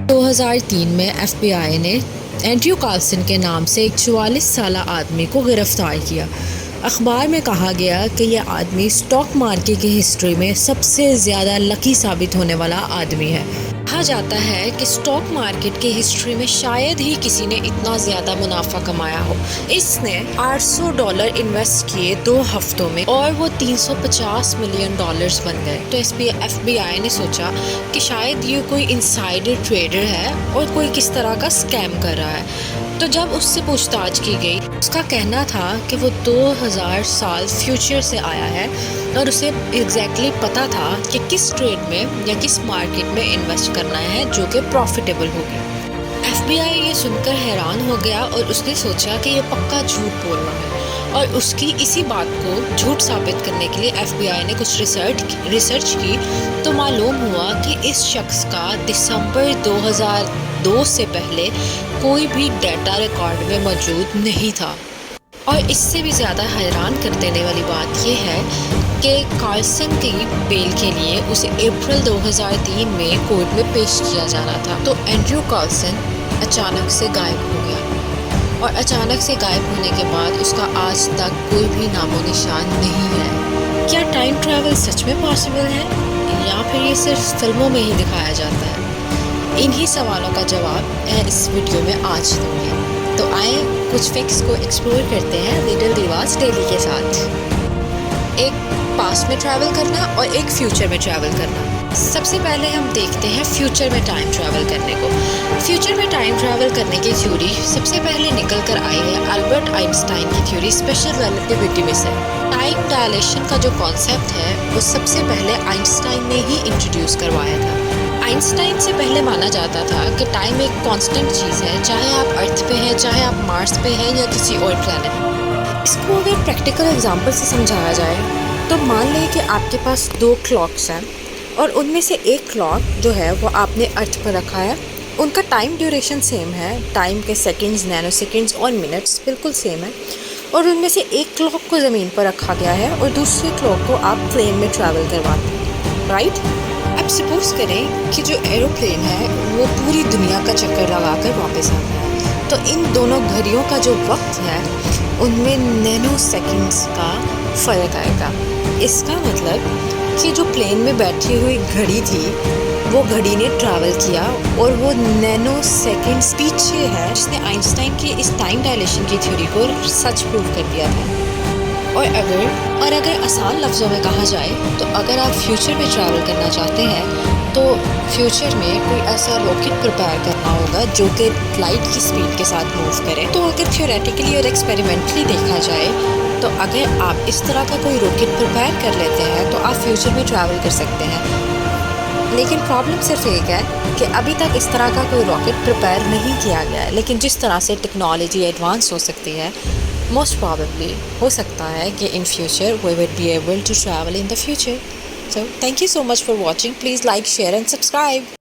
2003 में एफबीआई ने Andrew Carlsen के नाम से एक 44 साला आदमी को गिरफ्तार किया। अखबार में कहा गया कि यह आदमी स्टॉक मार्केट की हिस्ट्री में सबसे ज़्यादा लकी साबित होने वाला आदमी है। कहा जाता है कि स्टॉक मार्केट की हिस्ट्री में शायद ही किसी ने इतना ज़्यादा मुनाफा कमाया हो। इसने $800 इन्वेस्ट किए 2 हफ्तों में और वो $350 मिलियन बन गए। तो एफबीआई ने सोचा कि शायद ये कोई इनसाइडर ट्रेडर है और कोई किस तरह का स्कैम कर रहा है। तो जब उससे पूछताछ की गई, उसका कहना था कि वो 2000 साल फ्यूचर से आया है और उसे एग्जैक्टली पता था कि किस ट्रेड में या किस मार्केट में इन्वेस्ट करना है जो कि प्रॉफिटेबल होगी। एफबीआई ये सुनकर हैरान हो गया और उसने सोचा कि ये पक्का झूठ बोल रहा है और उसकी इसी बात को झूठ साबित करने के लिए एफबीआई ने कुछ रिसर्च की तो मालूम हुआ कि इस शख्स का दिसंबर 2002 से पहले कोई भी डेटा रिकॉर्ड में मौजूद नहीं था। और इससे भी ज़्यादा हैरान कर देने वाली बात यह है कि कार्लसन की बेल के लिए उसे अप्रैल 2003 में कोर्ट में पेश किया जाना था। तो एंड्रयू कार्लसन अचानक से गायब हो गया और अचानक से गायब होने के बाद उसका आज तक कोई भी नामो निशान नहीं है। क्या टाइम ट्रैवल सच में पॉसिबल है या फिर ये सिर्फ फिल्मों में ही दिखाया जाता है? इन्हीं सवालों का जवाब मैं इस वीडियो में आज दूँगी। तो आए कुछ फैक्ट्स को एक्सप्लोर करते हैं लिटिल दिवास डेली के साथ। एक पास्ट में ट्रैवल करना और एक फ्यूचर में ट्रैवल करना। सबसे पहले हम देखते हैं फ्यूचर में टाइम ट्रैवल करने को। फ्यूचर में टाइम ट्रैवल करने की थ्योरी सबसे पहले निकल कर आई है अल्बर्ट आइंस्टाइन की थ्योरी स्पेशल रिलेटिविटी में से। टाइम डायलेशन का जो कॉन्सेप्ट है वो सबसे पहले आइंस्टाइन ने ही इंट्रोड्यूस करवाया था। आइंस्टाइन से पहले माना जाता था कि टाइम एक कांस्टेंट चीज़ है, चाहे आप अर्थ पे हैं, चाहे आप मार्स पे हैं या किसी और प्लैनेट। इसको अगर प्रैक्टिकल एग्जांपल से समझाया जाए तो मान लें कि आपके पास 2 क्लॉक्स हैं और उनमें से एक क्लॉक जो है वो आपने अर्थ पर रखा है। उनका टाइम ड्यूरेशन सेम है, टाइम के सेकेंड्स, नैनो सेकेंड्स और मिनट्स बिल्कुल सेम है। और उनमें से एक क्लॉक को ज़मीन पर रखा गया है और दूसरे क्लॉक को आप प्लेन में ट्रैवल करवाते हैं, राइट? अब सपोज करें कि जो एरोप्लेन है वो पूरी दुनिया का चक्कर लगाकर वापस आता है, तो इन दोनों घड़ियों का जो वक्त है उनमें नैनो सेकेंड्स का फ़र्क आएगा। इसका मतलब कि जो प्लेन में बैठी हुई घड़ी थी वो घड़ी ने ट्रैवल किया और वो नैनो सेकेंड्स पीछे है, जिसने आइंस्टाइन की इस टाइम डायलेशन की थ्योरी को सच प्रूव कर दिया था। और अगर आसान लफ्ज़ों में कहा जाए तो अगर आप फ्यूचर में ट्रैवल करना चाहते हैं तो फ्यूचर में कोई ऐसा रॉकेट प्रिपेयर करना होगा जो कि लाइट की स्पीड के साथ मूव करे। तो अगर थ्योरेटिकली और एक्सपेरिमेंटली देखा जाए तो अगर आप इस तरह का कोई रॉकेट प्रिपेयर कर लेते हैं तो आप फ्यूचर में ट्रैवल कर सकते हैं। लेकिन प्रॉब्लम सिर्फ एक है कि अभी तक इस तरह का कोई रॉकेट प्रिपेयर नहीं किया गया है। लेकिन जिस तरह से टेक्नोलॉजी एडवांस हो सकती है, मोस्ट प्रॉबेबली हो सकता है कि in future we would be able to travel in the future. So thank you so much for watching. Please like, share and subscribe.